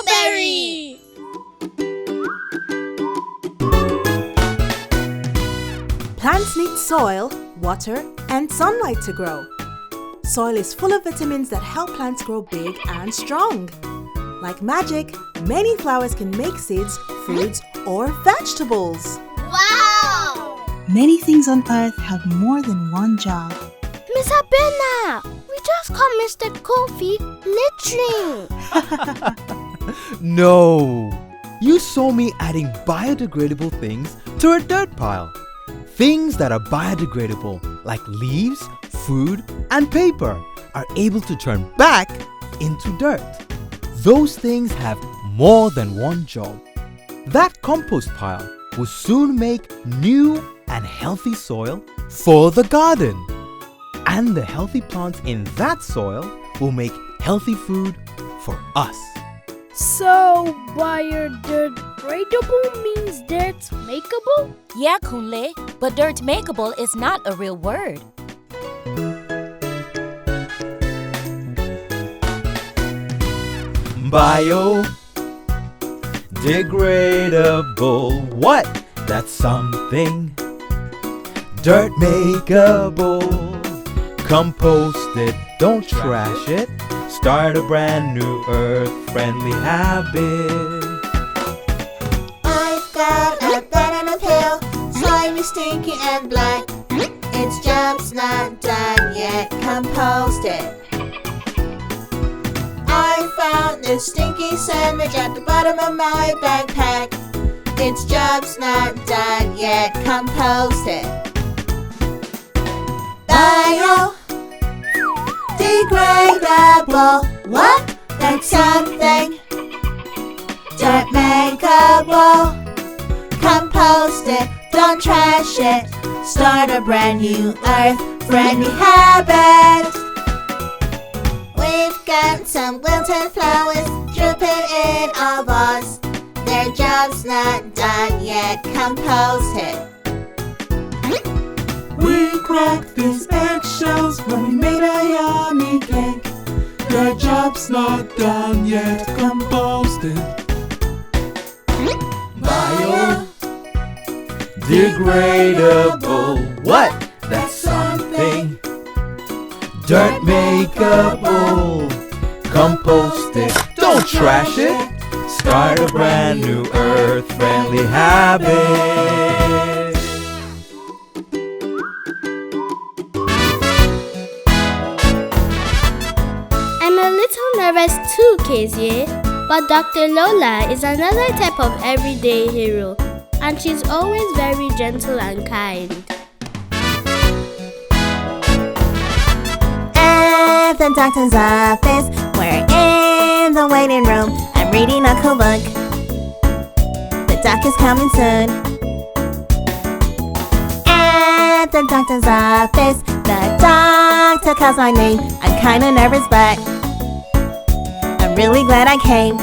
OmoBerry! Plants need soil, water, and sunlight to grow. Soil is full of vitamins that help plants grow big and strong. Like magic, many flowers can make seeds, fruits, or vegetables. Wow! Many things on earth have more than one job. Miss Abena, we just caught Mr. Kofi littering. No! You saw me adding biodegradable things to a dirt pile. Things that are biodegradable, like leaves, food, and paper, are able to turn back into dirt. Those things have more than one job. That compost pile will soon make new and healthy soil for the garden. And the healthy plants in that soil will make healthy food for us. So, biodegradable means dirt's makeable? Yeah, Kunle, but dirt makeable is not a real word. Biodegradable, what? That's something. Dirt makeable. Compost it, don't trash it. Start a brand new earth-friendly habit. I've got a banana peel, slimy, stinky, and black. Its job's not done yet, compost it. I found this stinky sandwich at the bottom of my backpack. Its job's not done yet, compost it. Biodegradable, what? That's something. Dirt makeable. Compost it, don't trash it. Start a brand new earth-friendly habit. We've got some wilted flowers drooping in a vase. Their job's not done yet, compost it. We cracked these eggshells when we made a yummy cake. Their job's not done yet, compost it. Biodegradable, what? That's something. Dirt makeable. Compost it, don't trash it. Start a brand new earth-friendly habit. I'm a little nervous too, Kezia. But Dr. Lola is another type of everyday hero, and she's always very gentle and kind. At the doctor's office, we're in the waiting room. I'm reading a cool book. The doc is coming soon. At the doctor's office, the doctor calls my name. I'm kinda nervous, but I'm really glad I came,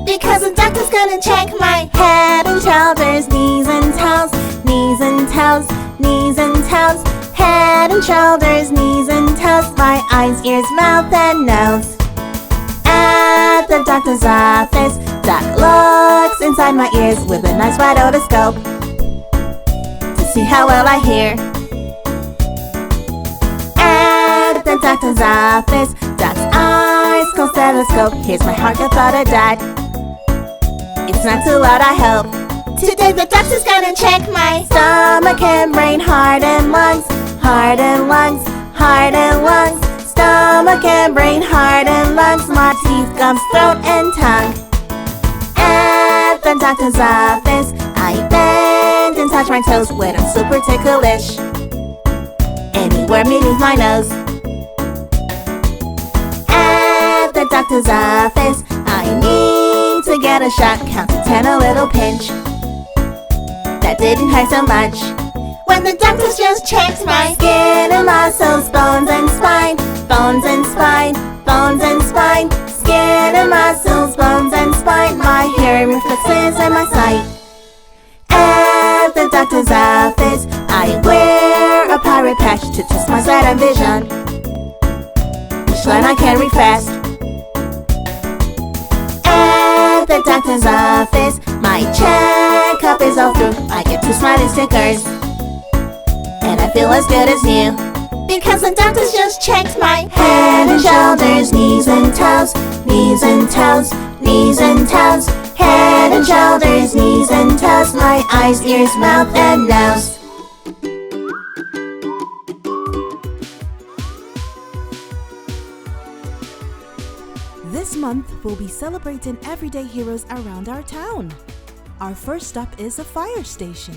because the doctor's gonna check my head and shoulders, knees and toes, knees and toes, knees and toes, head and shoulders, knees and toes, my eyes, ears, mouth, and nose. At the doctor's office, doc looks inside my ears with a nice wide otoscope to see how well I hear. At the doctor's office, doc's eyes go stethoscope. Here's my heart, I thought I died. It's not too loud, I hope. Today the doctor's gonna check my stomach and brain, heart and lungs, heart and lungs, heart and lungs, stomach and brain, heart and lungs, my teeth, gums, throat, and tongue. At the doctor's office, I bend and touch my toes when I'm super ticklish. Anywhere beneath my nose. At the doctor's office, I need to get a shot, count to 10, a little pinch. That didn't hurt so much. When the doctors just checked my skin and muscles, bones and spine, bones and spine, bones and spine, skin and muscles, bones and spine, my hearing, reflexes, and my sight. At the doctor's office, I wear a pirate patch to test my sight and vision, which line I can read fast. At the the doctor's office. My checkup is all through. I get 2 smiley stickers, and I feel as good as new, because the doctor's just checked my head and shoulders, knees and toes, knees and toes, knees and toes, head and shoulders, knees and toes, my eyes, ears, mouth, and nose. This month, we'll be celebrating everyday heroes around our town. Our first stop is a fire station.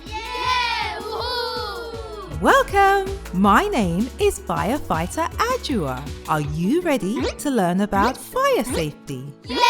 Yeah! Woohoo! Welcome! My name is Firefighter Adjua. Are you ready to learn about fire safety? Yay!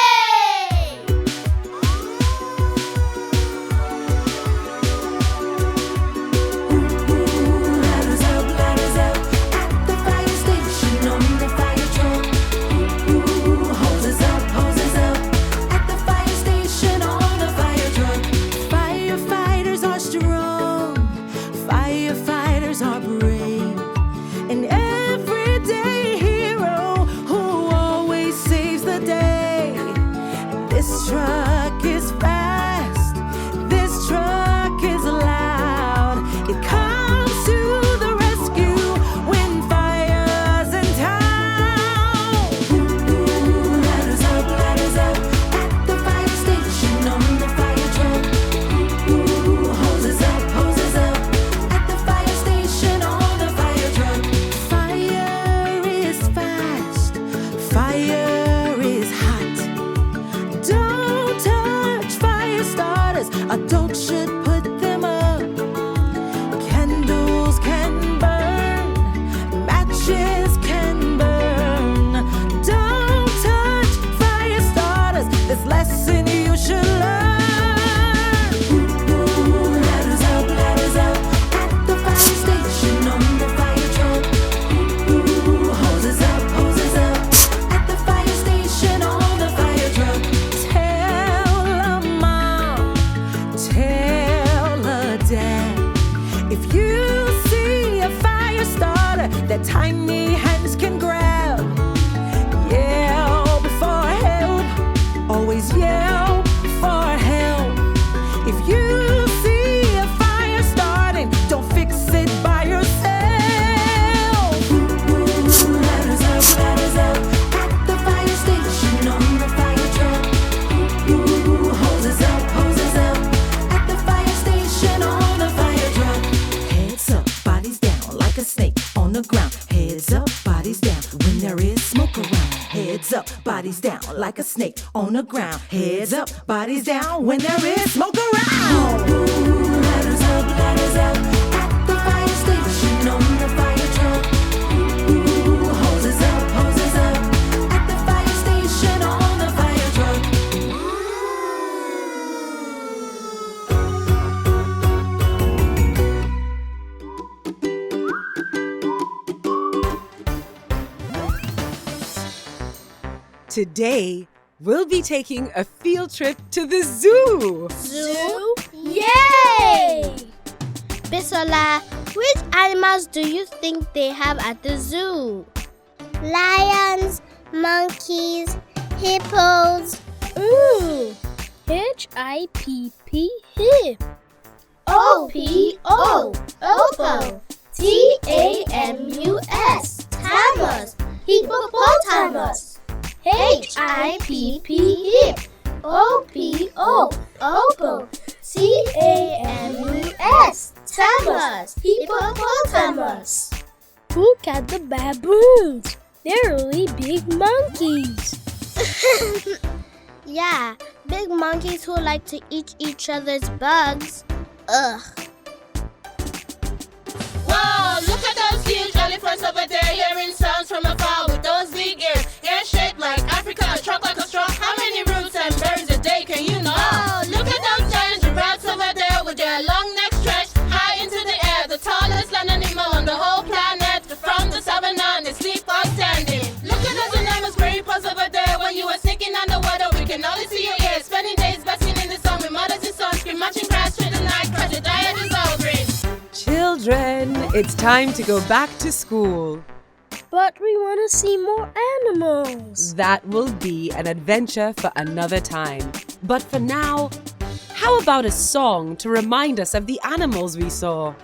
Tiny hands can grab. Yell before help. Always yell for help. If you see a fire starting, don't fix it by yourself. Ladders up at the fire station on the fire truck. Hoses up at the fire station on the fire truck. Heads up, bodies down like a snake on the ground. Heads up, bodies down when there is smoke around. Heads up, bodies down like a snake on the ground. Heads up, bodies down when there is smoke around. Ladders up at the fire station on the fire truck. Hoses up at the fire station on the fire truck. Today, we'll be taking a field trip to the zoo. Zoo? Yay! Bisola, which animals do you think they have at the zoo? Lions, monkeys, hippos. Ooh! H-I-P-P, hip. O-P-O, opo. T-A-M-U-S, tamus, hippopotamus. H-I-P-P, hip. O-P-O, opo. T-A-M-U-S, tamus, hippopotamus. Look at the baboons. They're really big monkeys. Yeah, big monkeys who like to eat each other's bugs. Ugh. Wow, look at those huge elephants over there, hearing sounds from afar with those big ears. Ears shaped like Africa, trunk like a straw. How many roots and berries a day can you know? Oh, look at those giant giraffes over there with their long necks stretched high into the air. The tallest land animal on the whole planet. From the savannah, they sleep or standing. Look at those enormous creepers over there. When you were sneaking underwater, we can only see your ears. Spending days basking in the sun with mothers in sunscreen, matching grass through the night, cause the diet is all green. Children, it's time to go back to school. But we want to see more animals. That will be an adventure for another time. But for now, how about a song to remind us of the animals we saw?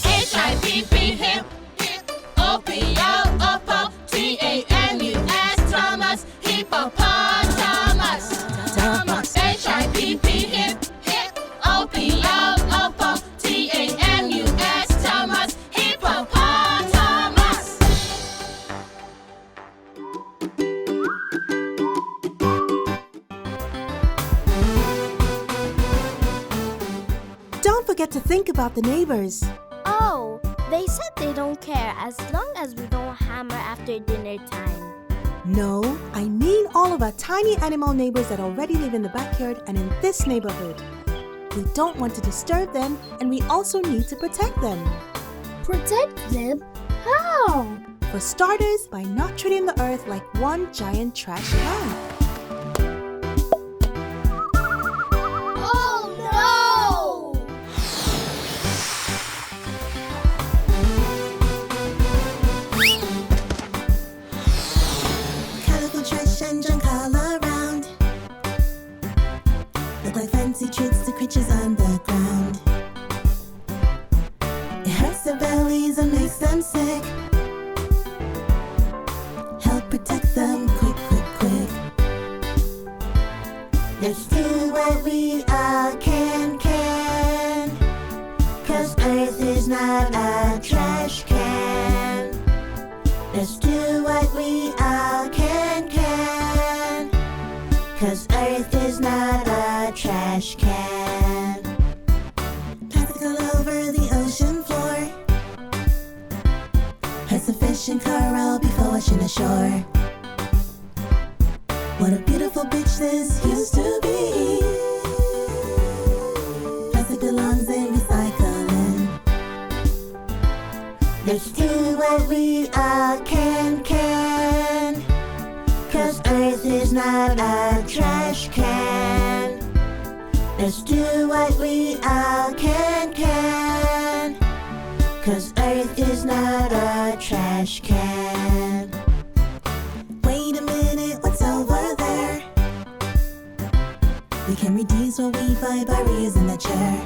H-I-P-P, hip, hip, O-P-O, T-A-M-U-S, Thomas, hippopotamus. Thomas, H-I-P-P, hip, hip, O-P-O, T-A-M-U-S, Thomas, hippopotamus. Don't forget to think about the neighbors. Oh, they said they don't care as long as we don't hammer after dinner time. No, I mean all of our tiny animal neighbors that already live in the backyard and in this neighborhood. We don't want to disturb them, and we also need to protect them. Protect them? How? For starters, by not treating the earth like one giant trash can. Oh no! Colorful trash and junk all around. Look like fancy treats to creatures on the ground. It hurts their bellies and makes them sick. Help protect them, quick, quick, quick. Let's do what we all can. 'Cause Earth is not a trash can. Let's do what we all can. 'Cause Earth is not a trash can. Plastic all over the ocean floor. Hurts the fish and coral before washing ashore. What a beautiful beach this used to be. Plastic belongs in recycling. Let's do what we all can. 'Cause Earth is not a trash can. Let's do what we all can. 'Cause Earth is not a trash can. Wait a minute, what's over there? We can reduce what we buy by reusing the chair.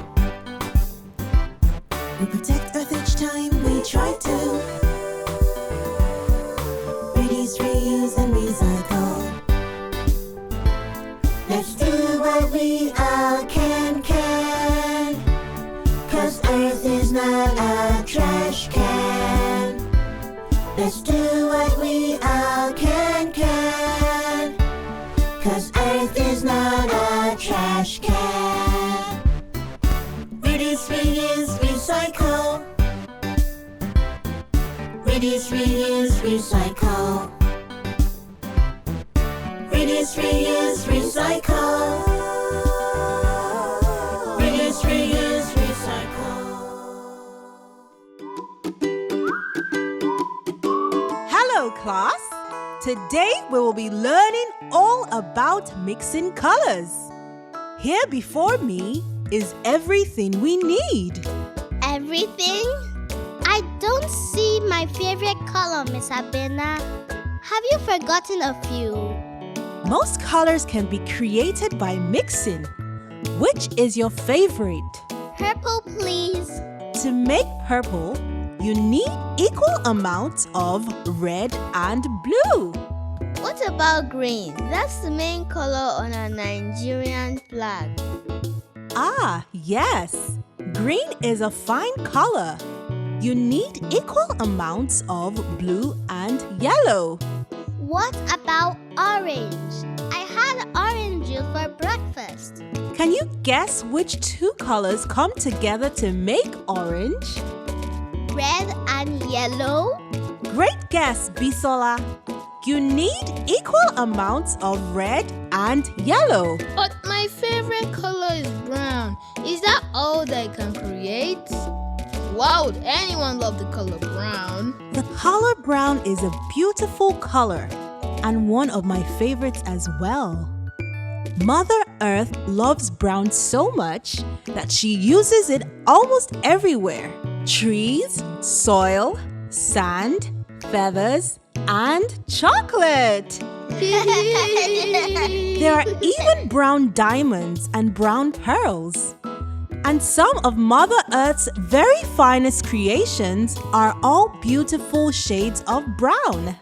We protect Earth each time we try to. Reduce, reuse, and recycle. Let's do what we all can. 'Cause Earth is not a trash can. Let's do what we all can. 'Cause Earth is not a trash can. Reduce, reuse, recycle. Reduce, reuse, recycle. Reduce, reuse, recycle. Reduce, reuse, recycle. Hello, class! Today we will be learning all about mixing colors. Here before me is everything we need. Everything? I don't see my favorite color, Miss Abena. Have you forgotten a few? Most colors can be created by mixing. Which is your favorite? Purple, please. To make purple, you need equal amounts of red and blue. What about green? That's the main color on our Nigerian flag. Ah, yes. Green is a fine color. You need equal amounts of blue and yellow. What about orange? I had orange juice for breakfast. Can you guess which two colors come together to make orange? Red and yellow? Great guess, Bisola. You need equal amounts of red and yellow. But my favorite color is brown. Is that all they can create? Why would anyone love the color brown? The color brown is a beautiful color and one of my favorites as well. Mother Earth loves brown so much that she uses it almost everywhere. Trees, soil, sand, feathers, and chocolate. There are even brown diamonds and brown pearls. And some of Mother Earth's very finest creations are all beautiful shades of brown.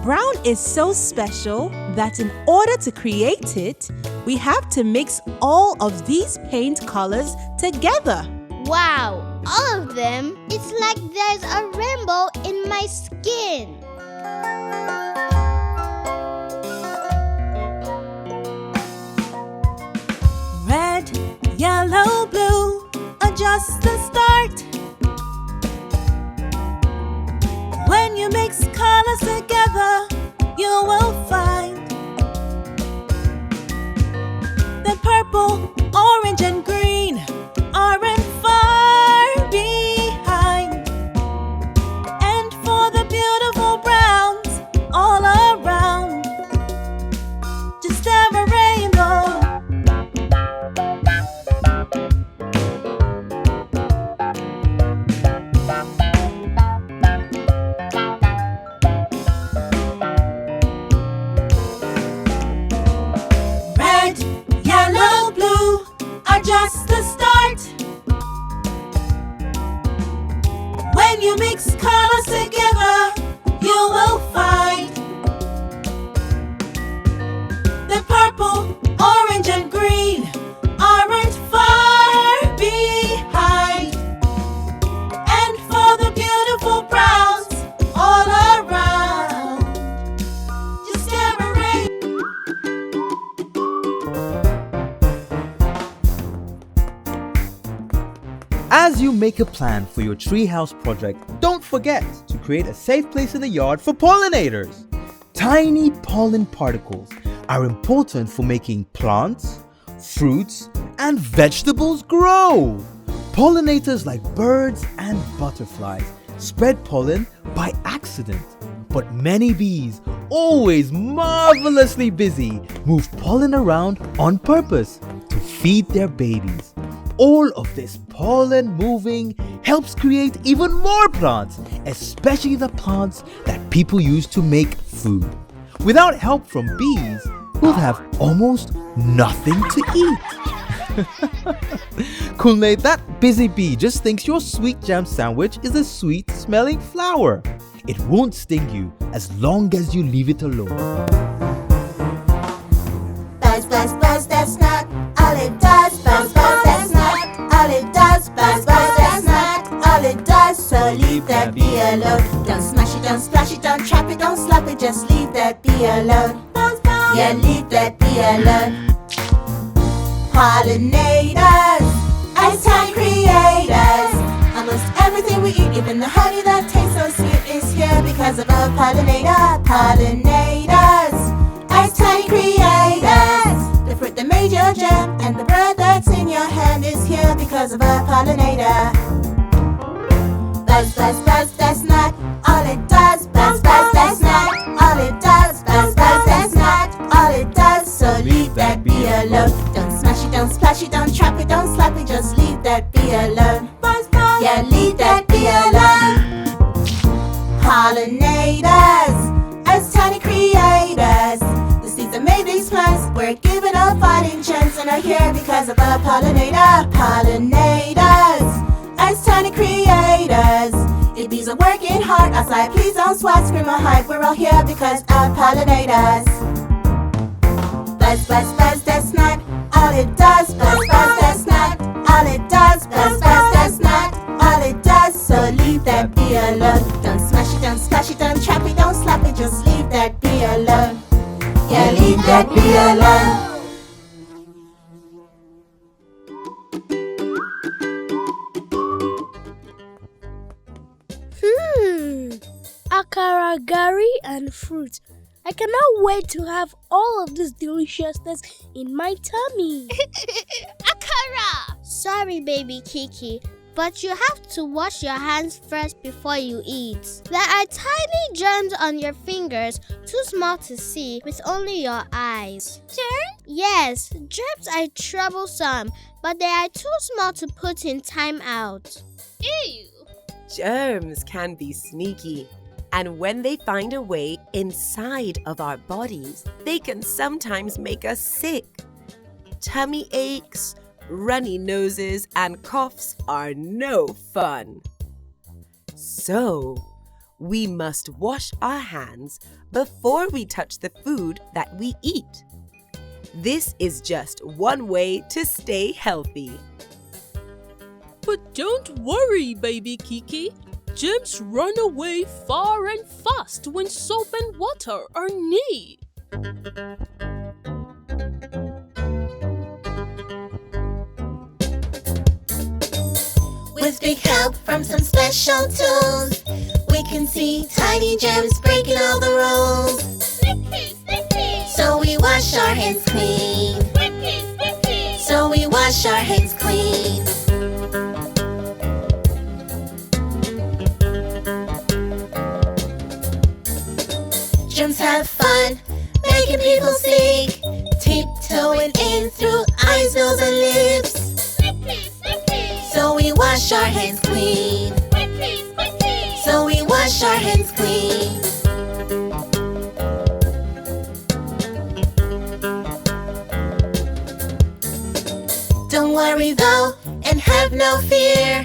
Brown is so special that in order to create it, we have to mix all of these paint colors together. Wow, all of them? It's like there's a rainbow in my skin. Red, yellow, blue are just the start. When you mix colors together, you will find that purple, orange, and green aren't far behind. And for the beautiful browns all around, just have a rainbow. Just the start. When you mix colors together, you will find the purple, orange, and green aren't far behind. And for the beautiful browns all around, just decorate. As you make a plan for your treehouse project, don't forget to create a safe place in the yard for pollinators. Tiny pollen particles are important for making plants, fruits, and vegetables grow. Pollinators like birds and butterflies spread pollen by accident, but many bees, always marvelously busy, move pollen around on purpose to feed their babies. All of this pollen moving helps create even more plants, especially the plants that people use to make food. Without help from bees, we'll have almost nothing to eat. Kunle, that busy bee just thinks your sweet jam sandwich is a sweet smelling flower. It won't sting you as long as you leave it alone. Buzz, buzz, buzz, that's not all it does. Buzz, buzz, that's not all it does. Buzz, buzz, that's not all it does. So leave that bee alone. Don't smash it, don't splash it, don't trap it, don't slap it. Just leave that bee alone. Buzz, buzz, yeah, leave that bee alone. Pollinators, ice-time creators. Almost everything we eat, even the honey that tastes so sweet, is here because of a pollinator. Pollinators, ice-time creators. The fruit that made your jam and the bread that's in your hand is here because of a pollinator. Buzz, buzz, buzz, that's not all it does. Buzz, buzz, that's not all it does. Buzz, buzz, that's not all it does. So leave that bee alone. Don't smash it, don't splash it, don't trap it, don't slap it. Just leave that bee alone. Buzz, buzz, yeah, leave that bee alone. Pollinators, as tiny creators. The seeds that made these plants were given a fighting chance and are here because of a pollinator. Pollinators, as tiny creators. If bees are working hard outside, please don't sweat, scream or hide. We're all here because of pollinators. Buzz, buzz, buzz, that's not all it does. Buzz, buzz, that's not all it does. Buzz, buzz, that's not all it does. So leave that bee alone. Don't smash it, don't splash it, don't trap it, don't slap it. Just leave that bee alone. Yeah, leave that bee alone. Akara, gari, and fruit. I cannot wait to have all of this deliciousness in my tummy. Akara! Sorry, baby Kiki, but you have to wash your hands first before you eat. There are tiny germs on your fingers, too small to see with only your eyes. Germs? Yes, germs are troublesome, but they are too small to put in time out. Ew! Germs can be sneaky, and when they find a way inside of our bodies, they can sometimes make us sick. Tummy aches, runny noses, and coughs are no fun. So, we must wash our hands before we touch the food that we eat. This is just one way to stay healthy. But don't worry, baby Kiki. Germs run away far and fast when soap and water are near. With big help from some special tools, we can see tiny germs breaking all the rules. Snippy, snippy. So we wash our hands clean. Snippy, snippy. So we wash our hands clean. Germs have fun, making people sick, tiptoeing in through eyes, nose, and lips. Snippy, snippy. So we wash our hands clean. Snippy, snippy. So we wash our hands clean. Don't worry though, and have no fear.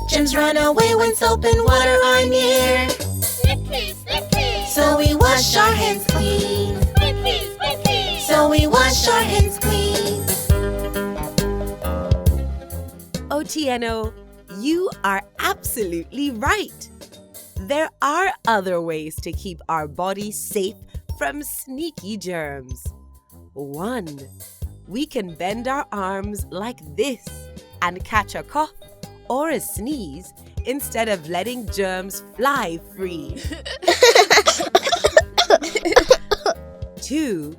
Germs run away when soap and water are near. Snippy, snippy. So we wash our hands clean. Snippy, snippy. So we wash our hands clean. Otieno, you are absolutely right. There are other ways to keep our bodies safe from sneaky germs. 1. We can bend our arms like this and catch a cough or a sneeze instead of letting germs fly free. 2.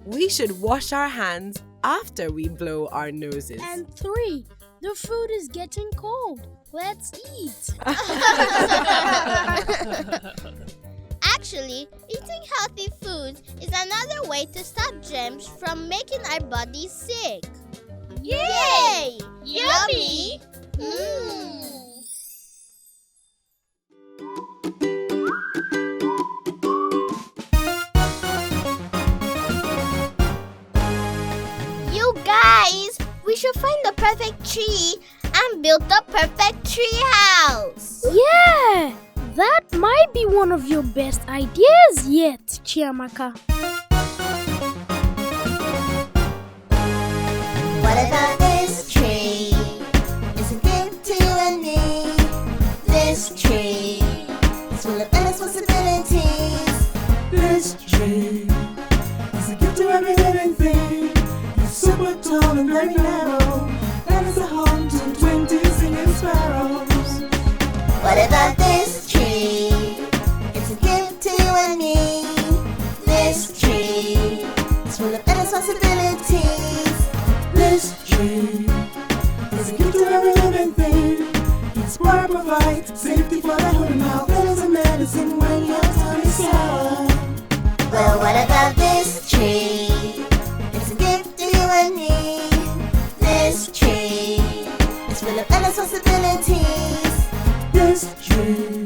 We should wash our hands after we blow our noses. And 3. The food is getting cold. Let's eat. Actually, eating healthy foods is another way to stop germs from making our bodies sick. Yay! Yummy! You guys, we should find the perfect tree and build the perfect tree house. Yeah! That might be one of your best ideas yet, Chiamaka. What about this tree? It's a gift to you and me. This tree is full of endless possibilities. This tree is a gift to every living thing. It's super tall and very narrow, and it's a home to 20 singing sparrows. What about this tree? It's a gift to you and me. This tree is full of endless possibilities. This tree is a gift to every living thing. Its bark provides safety for the hood and mouth. It is a medicine when your tongue is sour. Well, what about this tree? It's a gift to you and me. This tree is full of endless possibilities. This tree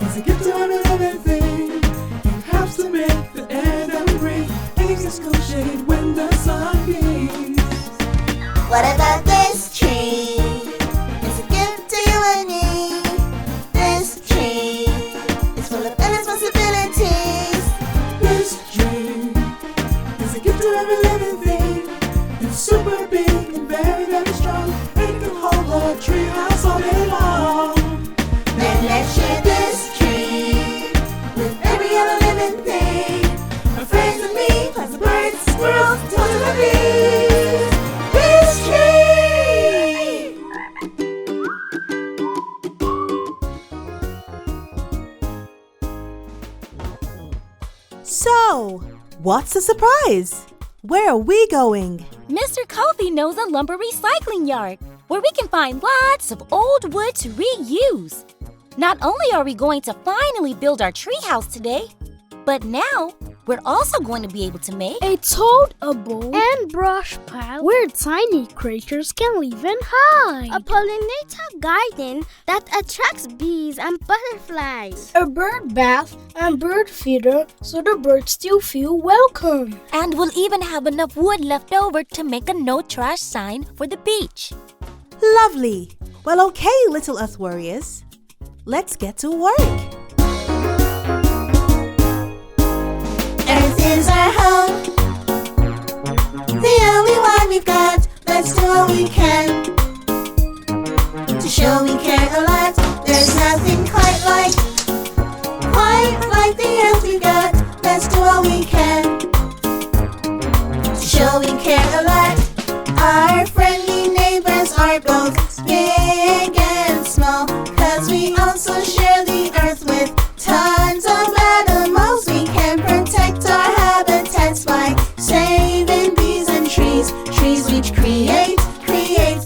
is a gift to every living thing. It helps to make the air that we breathe. It gives us cool shade when the sun beams. What about this tree? It's a gift to you and me. This tree is full of endless possibilities. This tree is a gift to every living thing. It's super big and very, very strong. It can hold a tree house all day long. Then let's share this tree with every other living thing. My friends and me, plus the birds, squirrels, toads, and the bees. This tree! So, what's the surprise? Where are we going? Mr. Kofi knows a lumber recycling yard where we can find lots of old wood to reuse. Not only are we going to finally build our treehouse today, but now We're also going to be able to make a toad, a bowl, and brush pile where tiny creatures can live and hide. A pollinator garden that attracts bees and butterflies. A bird bath and bird feeder so the birds still feel welcome. And we'll even have enough wood left over to make a no trash sign for the beach. Lovely! Well, okay, little Earth Warriors. Let's get to work. Earth is our home, the only one we've got. Let's do what we can to show we care a lot. There's nothing quite like the earth we've got. Let's do what we can to show we care a lot. Our friendly neighbors are both big and small, 'cause we also share the earth with tons of animals. We can protect our habitats by saving bees and trees, trees which create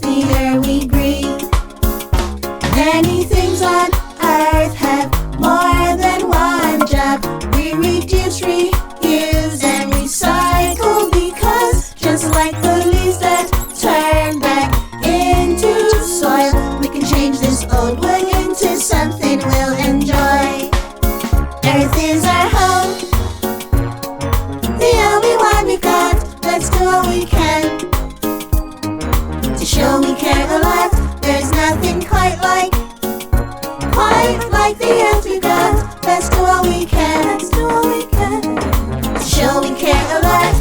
the air we breathe. Many things on earth have more than one job. We reduce, reuse, and recycle, because just like the leaves that turn back into soil, we can change this old wood into something we'll enjoy. Earth is our home, the only one we've got. Let's do what we can to show we care a lot. There's nothing quite like the earth we've got. Let's do what we can. Let's do what we can to show we care a lot.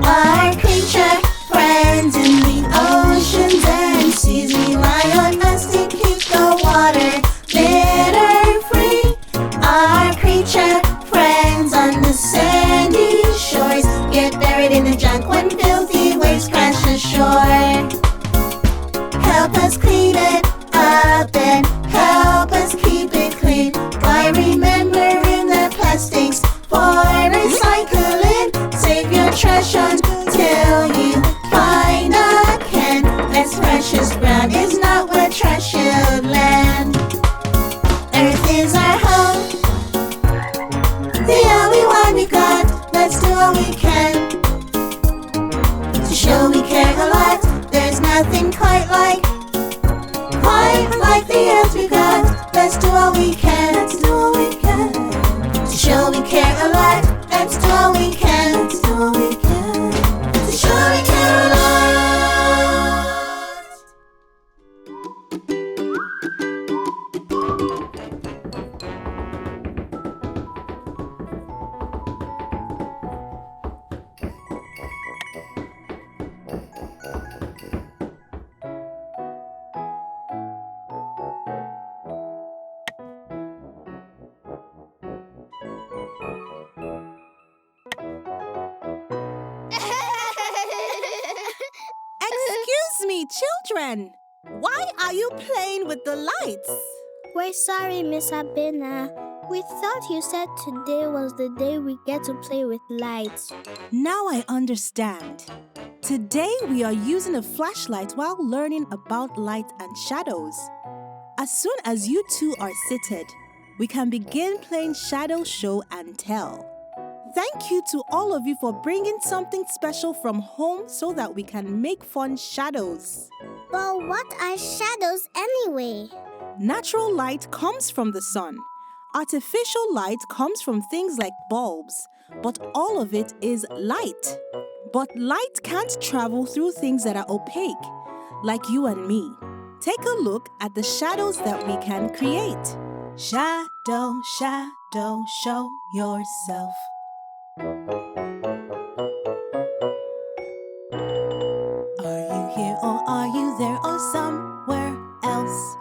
Our creature friends in the oceans and seas rely on us to keep the water litter free. Our creature friends on the sandy shores get buried in the junk when filthy waste crash ashore. Help us clean it up and help us keep it clean by remembering that plastics for recycling. Save your trash until you find a can. Less precious brown is not where trash should land. Earth is our home, the only one we got. Let's do what we can to show we care a lot. There's nothing quite like the earth we got. Let's do what we can. Let's do what we can to show we care a lot. Let's do what we can. Let's do what we can to show we care a lot. Excuse me, children. Why are you playing with the lights? We're sorry, Miss Abena. We thought you said today was the day we get to play with lights. Now I understand. Today we are using a flashlight while learning about light and shadows. As soon as you two are seated, we can begin playing shadow show and tell. Thank you to all of you for bringing something special from home so that we can make fun shadows. But what are shadows anyway? Natural light comes from the sun. Artificial light comes from things like bulbs, but all of it is light. But light can't travel through things that are opaque, like you and me. Take a look at the shadows that we can create. Shadow, shadow, show yourself. Are you here or are you there or somewhere else?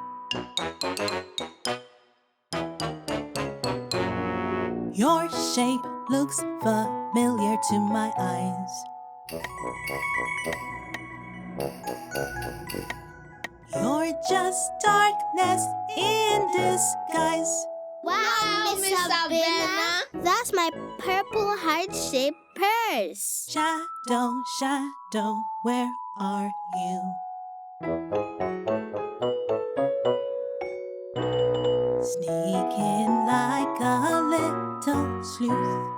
Your shape looks familiar to my eyes. You're just darkness in disguise. Wow, Miss Abena. That's my purple heart-shaped purse. Shadow, shadow, where are you? Sneaking like a little sleuth.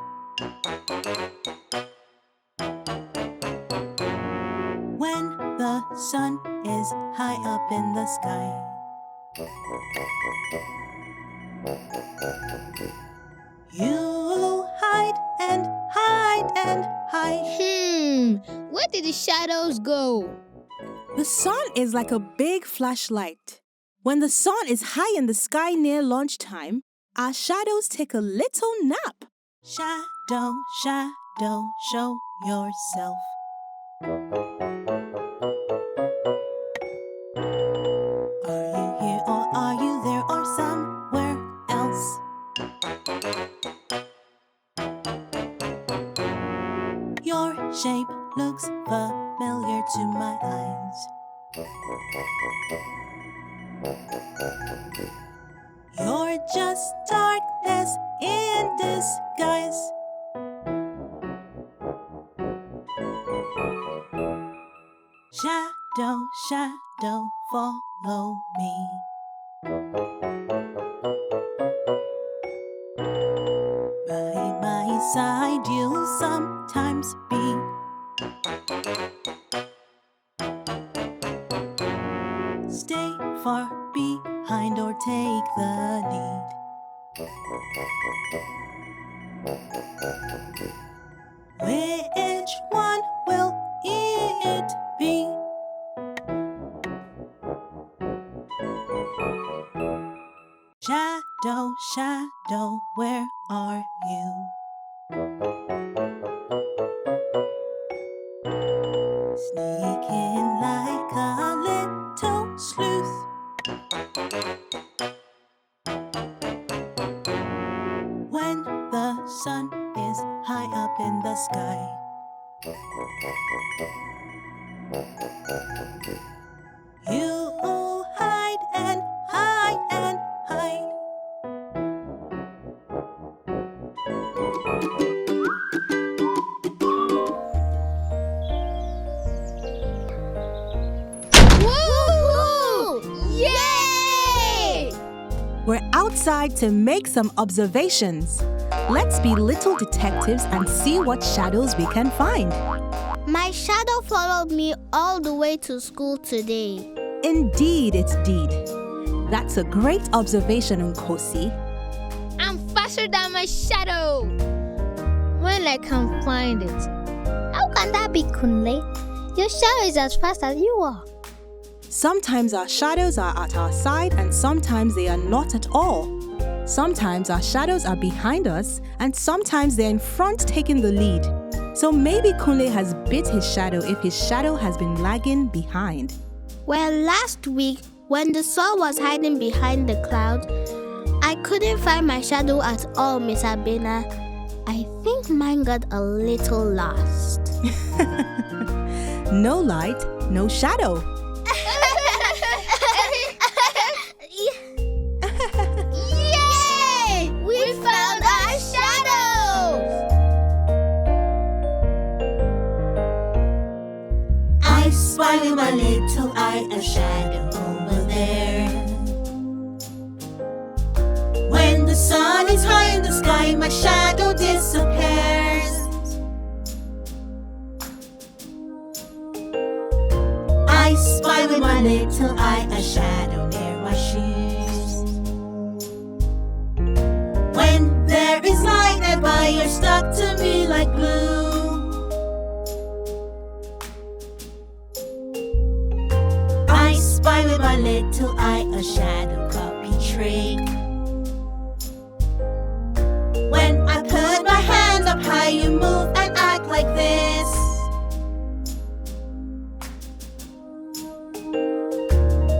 When the sun is high up in the sky. You hide and hide and hide. Where did the shadows go? The sun is like a big flashlight. When the sun is high in the sky near lunchtime, our shadows take a little nap. Shadow, shadow, show yourself. Are you here or are you there or somewhere else? Your shape looks familiar to my eyes. You're just darkness in disguise. Shadow, shadow, follow me. By my side you'll sometimes be. Stay far behind or take the lead. Which one will it be? Shadow, shadow, where are you? Sneaking like a little sleuth. When the sun is high up in the sky. You hide and hide and hide. Woo! Yay! We're outside to make some observations. Let's be little detectives and see what shadows we can find. My shadow followed me all the way to school today. Indeed, it did. That's a great observation, Nkosi. I'm faster than my shadow. When I can't find it. How can that be, Kunle? Your shadow is as fast as you are. Sometimes our shadows are at our side and sometimes they are not at all. Sometimes our shadows are behind us and sometimes they're in front taking the lead. So maybe Kunle has bit his shadow if his shadow has been lagging behind. Well, last week, when the sun was hiding behind the clouds, I couldn't find my shadow at all, Miss Abena. I think mine got a little lost. No light, no shadow. Yay! We found our shadows! I spy with my little eye a shadow over there. When the sun is high in the sky, my shadow disappears. I spy with my little eye a shadow near my shoes. When there is light nearby, you're stuck to me like glue. I spy with my little eye a shadow copy trick. When I put my hand up high, you move and act like this.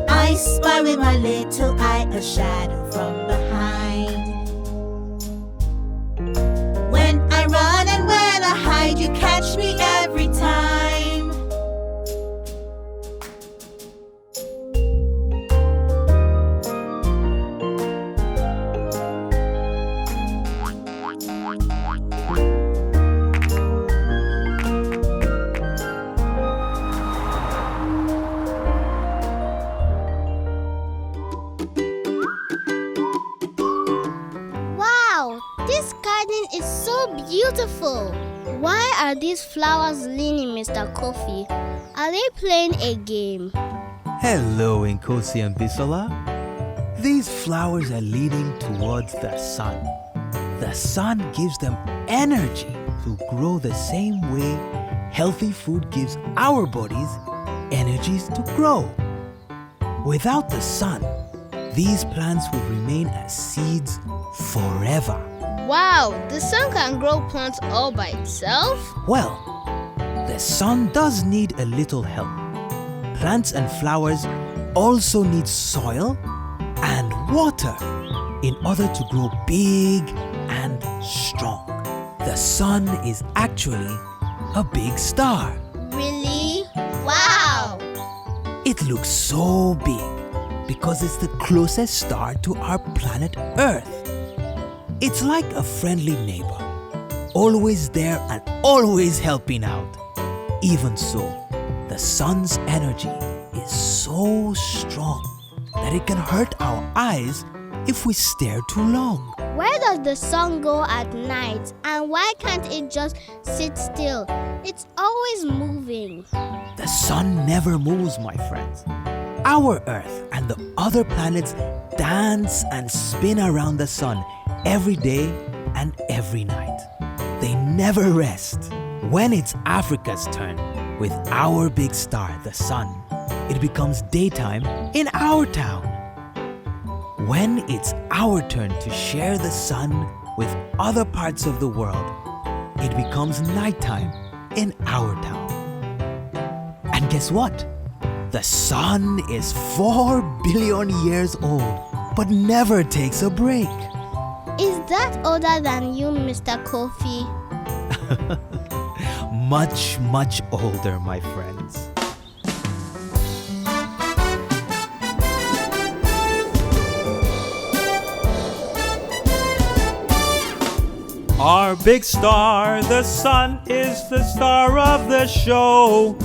I spy with my little eye a shadow from behind. When I run and when I hide, you catch me every time. Wow, this garden is so beautiful. are these flowers leaning, Mr. Kofi? Are they playing a game? Hello, Nkosi and Bisola. These flowers are leading towards the sun. The sun gives them energy to grow the same way healthy food gives our bodies energies to grow. Without the sun, these plants will remain as seeds forever. Wow, the sun can grow plants all by itself? Well, the sun does need a little help. Plants and flowers also need soil and water in order to grow big and strong. The sun is actually a big star. Really? Wow! It looks so big because it's the closest star to our planet Earth. It's like a friendly neighbor, always there and always helping out. Even so, the sun's energy is so strong that it can hurt our eyes if we stare too long. Where does the sun go at night? And why can't it just sit still? It's always moving. The sun never moves, my friends. Our Earth and the other planets dance and spin around the sun every day and every night. They never rest. When it's Africa's turn, with our big star, the sun, it becomes daytime in our town. When it's our turn to share the sun with other parts of the world, it becomes nighttime in our town. And guess what? The sun is 4 billion years old, but never takes a break. Is that older than you, Mr. Kofi? Much, much older, my friends. Our big star, the sun, is the star of the show.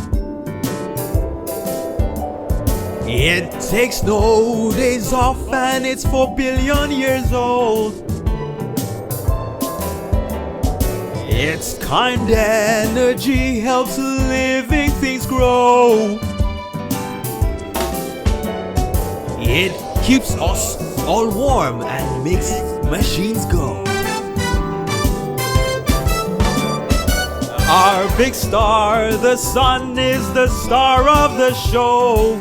It takes no days off and it's 4 billion years old. Its kind energy helps living things grow. It keeps us all warm and makes machines go. Our big star, the sun, is the star of the show.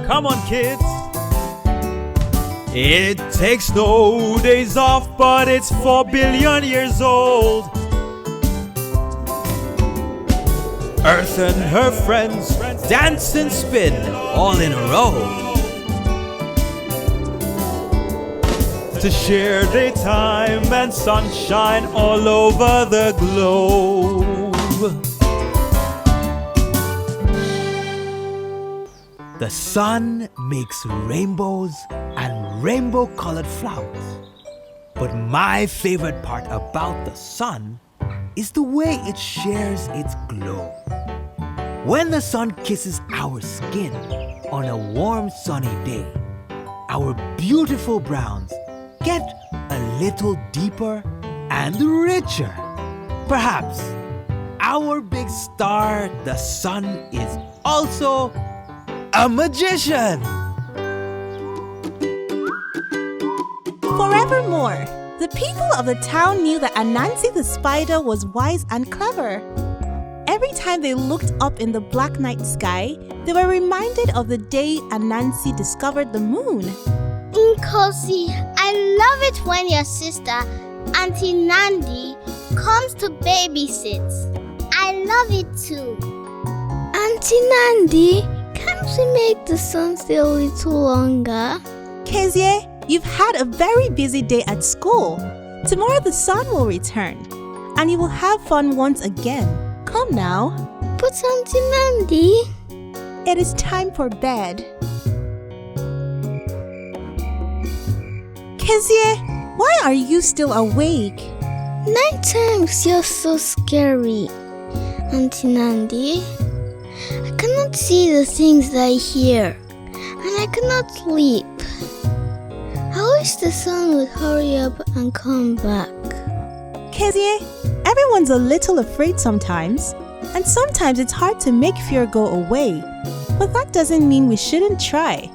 Come on, kids. It takes no days off, but it's 4 billion years old. Earth and her friends dance and spin all in a row to share daytime and sunshine all over the globe. The sun makes rainbows and rainbow-colored flowers. But my favorite part about the sun is the way it shares its glow. When the sun kisses our skin on a warm sunny day, our beautiful browns get a little deeper and richer. Perhaps our big star, the sun, is also a magician. Forevermore, the people of the town knew that Anansi the spider was wise and clever. Every time they looked up in the black night sky, they were reminded of the day Anansi discovered the moon. Nkosi, I love it when your sister, Auntie Nandi, comes to babysit. I love it too. Auntie Nandi, can't we make the sun stay a little longer? Kezie, you've had a very busy day at school. Tomorrow the sun will return, and you will have fun once again. Come now. But Auntie Nandi, it is time for bed. Kezie, why are you still awake? Nighttime is just so scary. Auntie Nandi, I cannot see the things that I hear, and I cannot sleep. I wish the sun would hurry up and come back. Kezie, Everyone's a little afraid sometimes, and sometimes it's hard to make fear go away. But that doesn't mean we shouldn't try.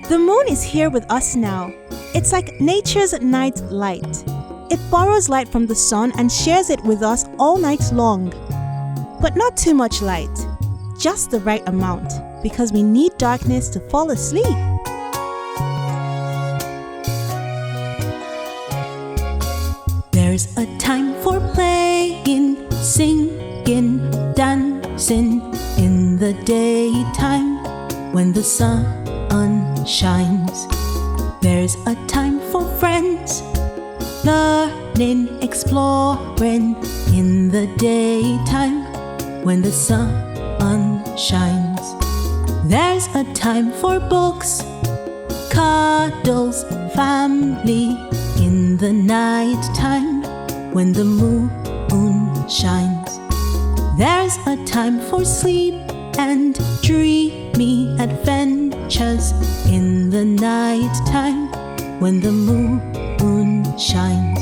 The moon is here with us now. It's like nature's night light. It borrows light from the sun and shares it with us all night long. But not too much light, just the right amount, because we need darkness to fall asleep. There's a time for playing, singing, dancing in the daytime when the sun shines. There's a time for friends, learning, exploring in the daytime when the sun shines. There's a time for books, cuddles, family in the night time when the moon shines. There's a time for sleep and dreamy adventures in the night time when the moon shines.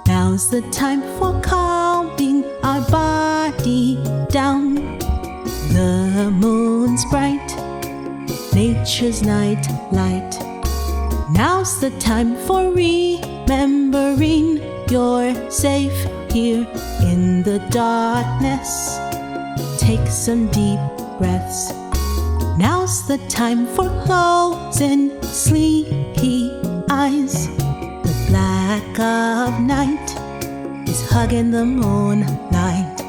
Now's the time for calming our body down. The moon's bright, nature's night light. Now's the time for remembering you're safe here in the darkness. Take some deep breaths. Now's the time for closing sleepy eyes. The black of night is hugging the moonlight.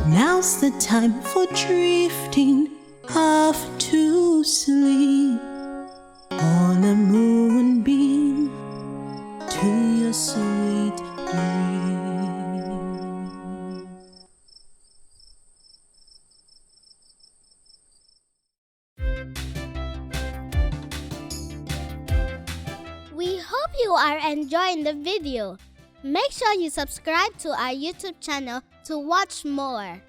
Now's the time for drifting off to sleep on a moonbeam to your sweet dream. We hope you are enjoying the video. Make sure you subscribe to our YouTube channel to watch more.